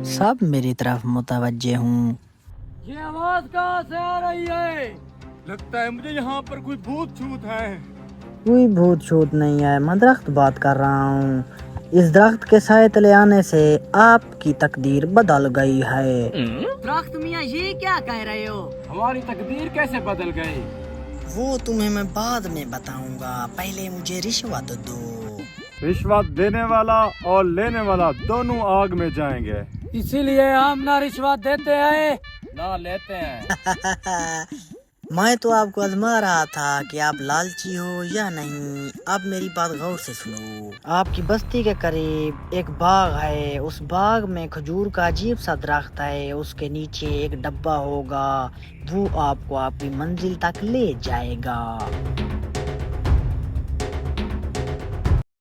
सब मेरी तरफ मुतवज्जे हूँ। ये आवाज कहाँ से आ रही है? लगता है मुझे यहाँ पर कोई भूत छूत है। कोई भूत छूत नहीं है, मैं दरख्त बात कर रहा हूँ। इस दरख्त के साए तले आने से आपकी तकदीर बदल गई है। दरख्त मियाँ ये क्या कह रहे हो? हमारी तकदीर कैसे बदल गई? वो तुम्हें मैं बाद में बताऊंगा, पहले मुझे रिश्वत दो। रिश्वत देने वाला और लेने वाला दोनों आग में जाएंगे। इसीलिए हम ना रिश्वत देते हैं ना लेते हैं। मैं तो आपको आजमा रहा था कि आप लालची हो या नहीं। अब मेरी बात गौर से सुनो। आपकी बस्ती के करीब एक बाग है। उस बाग में खजूर का अजीब सा दरख्त है। उसके नीचे एक डब्बा होगा, वो आपको आपकी मंजिल तक ले जाएगा।